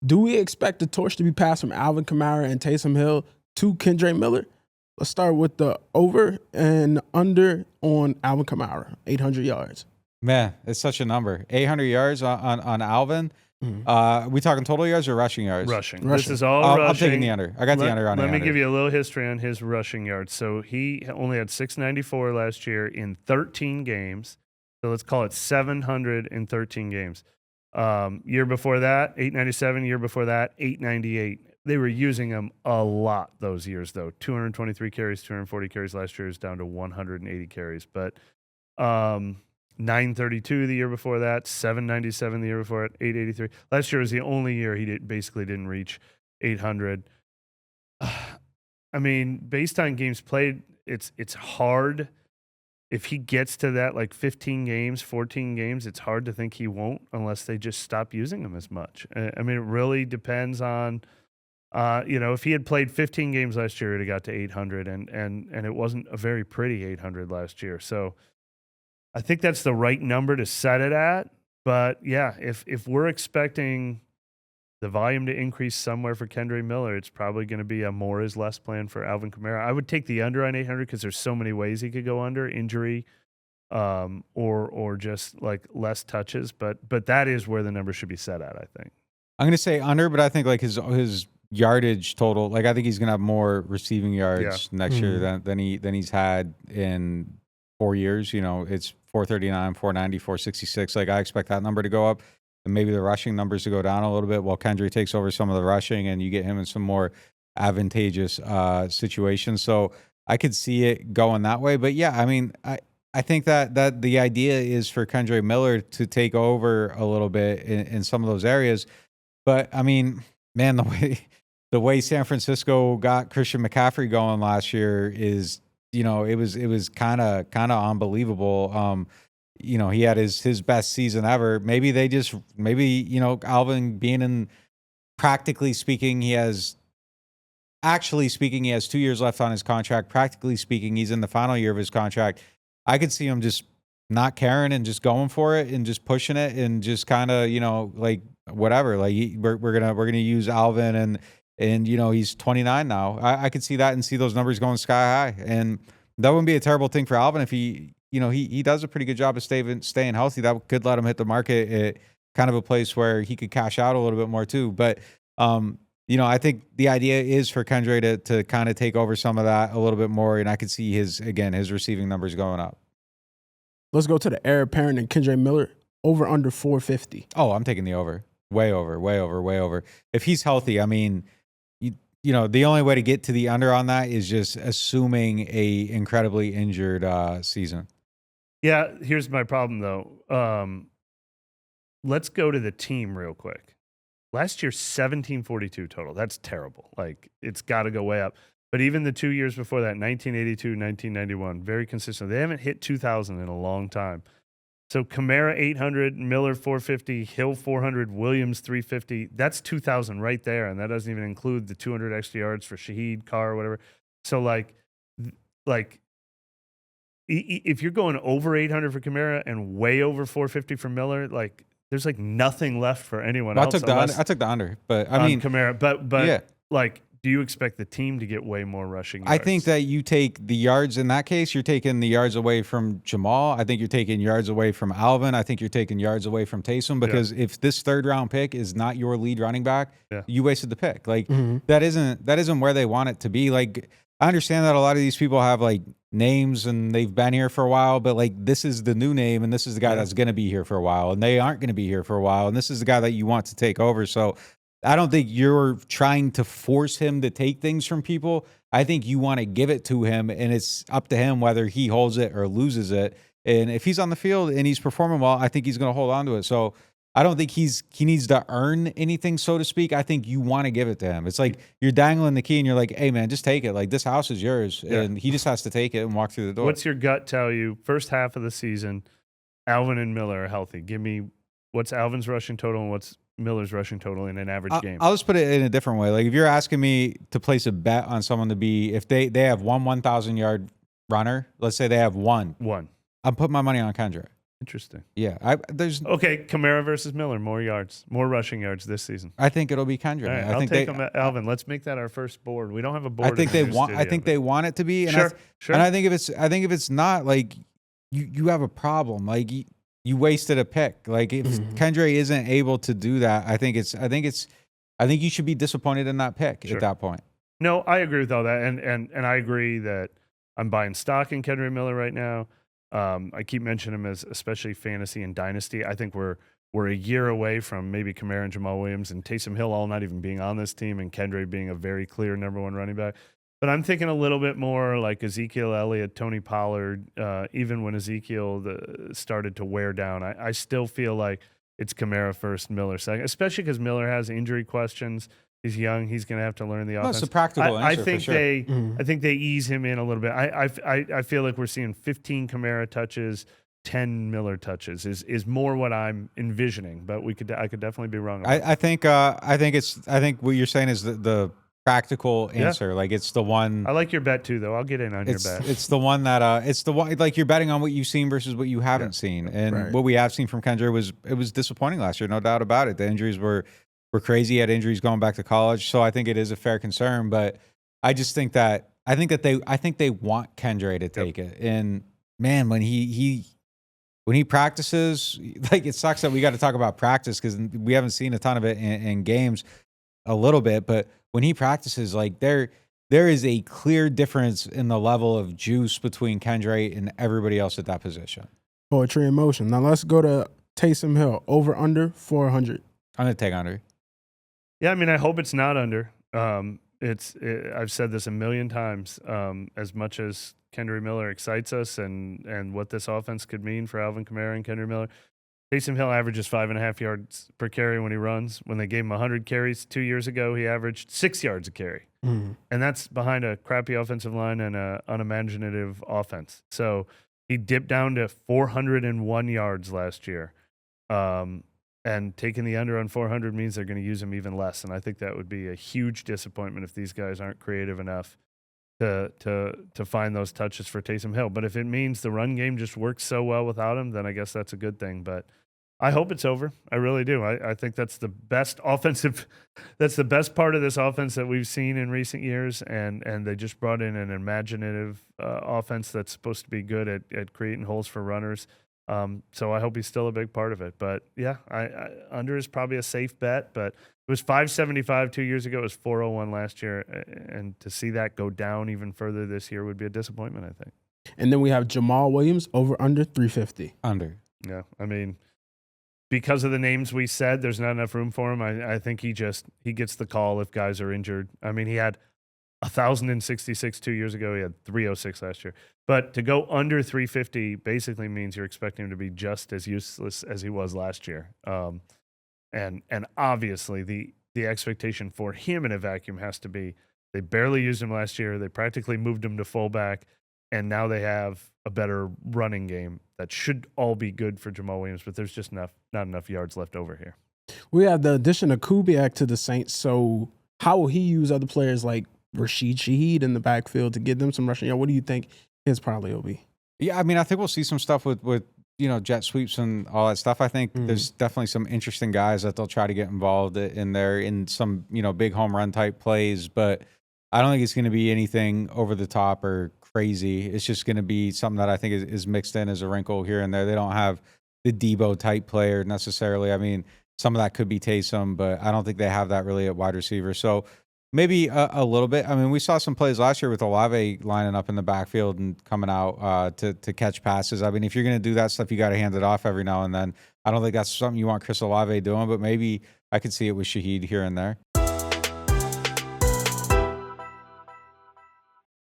Do we expect the torch to be passed from Alvin Kamara and Taysom Hill to Kendre Miller? Let's start with the over and under on Alvin Kamara, 800 yards. Man, it's such a number. 800 yards on Alvin. We talking total yards or rushing yards? Rushing. This is all rushing. I'm taking the under. I got the under on 800. Let me give you a little history on his rushing yards. So he only had 694 last year in 13 games. So let's call it 713 games. Year before that, 897. Year before that, 898. They were using him a lot those years, though. 223 carries, 240 carries last year is down to 180 carries. But 932 the year before that, 797 the year before it, 883. Last year was the only year he basically didn't reach 800. I mean, based on games played, it's hard. If he gets to that like 15 games, 14 games, it's hard to think he won't unless they just stop using him as much. I mean, it really depends on, if he had played 15 games last year, he'd have got to 800, and it wasn't a very pretty 800 last year. So I think that's the right number to set it at. But yeah, if we're expecting the volume to increase somewhere for Kendre Miller, it's probably going to be a more is less plan for Alvin Kamara. I would take the under on 800 because there's so many ways he could go under, injury, or just like less touches. But that is where the number should be set at, I think. I'm going to say under, but I think like his yardage total, like I think he's going to have more receiving yards next year than he's had in 4 years. It's 439, 490, 466. Like I expect that number to go up. And maybe the rushing numbers to go down a little bit while Kendre takes over some of the rushing and you get him in some more advantageous situations. So I could see it going that way. But yeah, I mean, I think that the idea is for Kendre Miller to take over a little bit in some of those areas. But I mean, man, the way San Francisco got Christian McCaffrey going last year is, it was kind of unbelievable. He had his best season ever. Maybe Alvin being in, practically speaking, he has 2 years left on his contract. Practically speaking, he's in the final year of his contract. I could see him just not caring and just going for it and just pushing it and just kind of, like whatever. Like we're gonna use Alvin and he's 29 now. I could see that and see those numbers going sky high. And that wouldn't be a terrible thing for Alvin if he does a pretty good job of staying healthy. That could let him hit the market at kind of a place where he could cash out a little bit more too. But, I think the idea is for Kendre to kind of take over some of that a little bit more. And I could see his receiving numbers going up. Let's go to the heir apparent and Kendre Miller, over under 450. Oh, I'm taking the over. Way over. If he's healthy, I mean, the only way to get to the under on that is just assuming a incredibly injured season. Yeah, here's my problem, though. Let's go to the team real quick. Last year, 1742 total. That's terrible. Like, it's got to go way up. But even the 2 years before that, 1982, 1991, very consistent. They haven't hit 2,000 in a long time. So Kamara 800, Miller 450, Hill 400, Williams 350. That's 2,000 right there, and that doesn't even include the 200 extra yards for Shaheed, Carr, or whatever. So like if you're going over 800 for Kamara and way over 450 for Miller, like there's like nothing left for anyone else. I took the under, but I mean Kamara, but yeah. Like, do you expect the team to get way more rushing yards? I think that you take the yards in that case. You're taking the yards away from Jamal. I think you're taking yards away from Alvin. I think you're taking yards away from Taysom because if this third round pick is not your lead running back, you wasted the pick. Like that isn't where they want it to be. Like I understand that a lot of these people have like names and they've been here for a while, but like this is the new name and this is the guy that's going to be here for a while and they aren't going to be here for a while and this is the guy that you want to take over. So I don't think you're trying to force him to take things from people. I think you want to give it to him, and it's up to him whether he holds it or loses it. And if he's on the field and he's performing well, I think he's going to hold on to it. So I don't think he needs to earn anything, so to speak. I think you want to give it to him. It's like you're dangling the key and you're like, hey, man, just take it. Like this house is yours, and he just has to take it and walk through the door. What's your gut tell you? First half of the season, Alvin and Miller are healthy. Give me what's Alvin's rushing total and what's Miller's rushing total in an average game. I'll just put it in a different way. Like if you're asking me to place a bet on someone to be, if they have one 1,000 yard runner, let's say they have one. I'm putting my money on Kendre. Interesting. Yeah, there's Okay, Kamara versus Miller, more rushing yards this season. I think it'll be Kendre. All right, I think take them, Alvin. Let's make that our first board. We don't have a board. I think they want. I think they want it to be. And sure. And I think if it's not, like you have a problem. Like you wasted a pick. Like if Kendre isn't able to do that, I think you should be disappointed in that pick at that point. No, I agree with all that, and I agree that I'm buying stock in Kendre Miller right now. I keep mentioning him as especially fantasy and dynasty. I think we're a year away from maybe Kamara and Jamal Williams and Taysom Hill all not even being on this team, and Kendre being a very clear number one running back. But I'm thinking a little bit more like Ezekiel Elliott, Tony Pollard. Even when Ezekiel started to wear down, I still feel like it's Kamara first, Miller second, especially because Miller has injury questions. He's young. He's going to have to learn the offense. It's a practical answer, I think for sure. I think they ease him in a little bit. I feel like we're seeing 15 Kamara touches, 10 Miller touches is more what I'm envisioning. But I could definitely be wrong. I think what you're saying is the practical answer. Like it's the one. I like your bet too, though. I'll get in on your bet. It's the one that it's the one like you're betting on what you've seen versus what you haven't seen, and what we have seen from Kendre was disappointing last year, no doubt about it. The injuries were crazy. He had injuries going back to college, so I think it is a fair concern. But I just think they want Kendre to take it. And man, when he practices, like it sucks that we got to talk about practice because we haven't seen a ton of it in games, a little bit. But when he practices, like there is a clear difference in the level of juice between Kendre and everybody else at that position. Poetry in motion. Now let's go to Taysom Hill. Over under 400. I'm gonna take under. Yeah, I mean, I hope it's not under. I've said this a million times. As much as Kendre Miller excites us and what this offense could mean for Alvin Kamara and Kendre Miller, Taysom Hill averages 5.5 yards per carry when he runs. When they gave him 100 carries 2 years ago, he averaged 6 yards a carry. And that's behind a crappy offensive line and an unimaginative offense. So he dipped down to 401 yards last year. And taking the under on 400 means they're going to use him even less. And I think that would be a huge disappointment if these guys aren't creative enough to find those touches for Taysom Hill. But if it means the run game just works so well without him, then I guess that's a good thing. But I hope it's over. I really do. I think that's the best that's the best part of this offense that we've seen in recent years. And they just brought in an imaginative offense that's supposed to be good at creating holes for runners. So I hope he's still a big part of it. But yeah, I under is probably a safe bet, but it was 575 2 years ago. It was 401 last year. And to see that go down even further this year would be a disappointment, I think. And then we have Jamal Williams over under 350. Under. Yeah. I mean, because of the names we said, there's not enough room for him. I think he gets the call if guys are injured. I mean, he had 1,066 2 years ago. He had 306 last year. But to go under 350 basically means you're expecting him to be just as useless as he was last year. And obviously the expectation for him in a vacuum has to be they barely used him last year. They practically moved him to fullback, and now they have a better running game that should all be good for Jamal Williams. But there's just not enough yards left over here. We have the addition of Kubiak to the Saints. So how will he use other players like Rashid Shaheed in the backfield to give them some rushing? What do you think his probably will be? Yeah, I mean, I think we'll see some stuff with jet sweeps and all that stuff. I think there's definitely some interesting guys that they'll try to get involved in there in some big home run type plays, but I don't think it's going to be anything over the top or crazy. It's just going to be something that I think is mixed in as a wrinkle here and there. They don't have the Debo type player necessarily. I mean, some of that could be Taysom, but I don't think they have that really at wide receiver. So maybe a little bit. I mean, we saw some plays last year with Olave lining up in the backfield and coming out to catch passes. I mean, if you're going to do that stuff, you got to hand it off every now and then. I don't think that's something you want Chris Olave doing, but maybe I could see it with Shaheed here and there.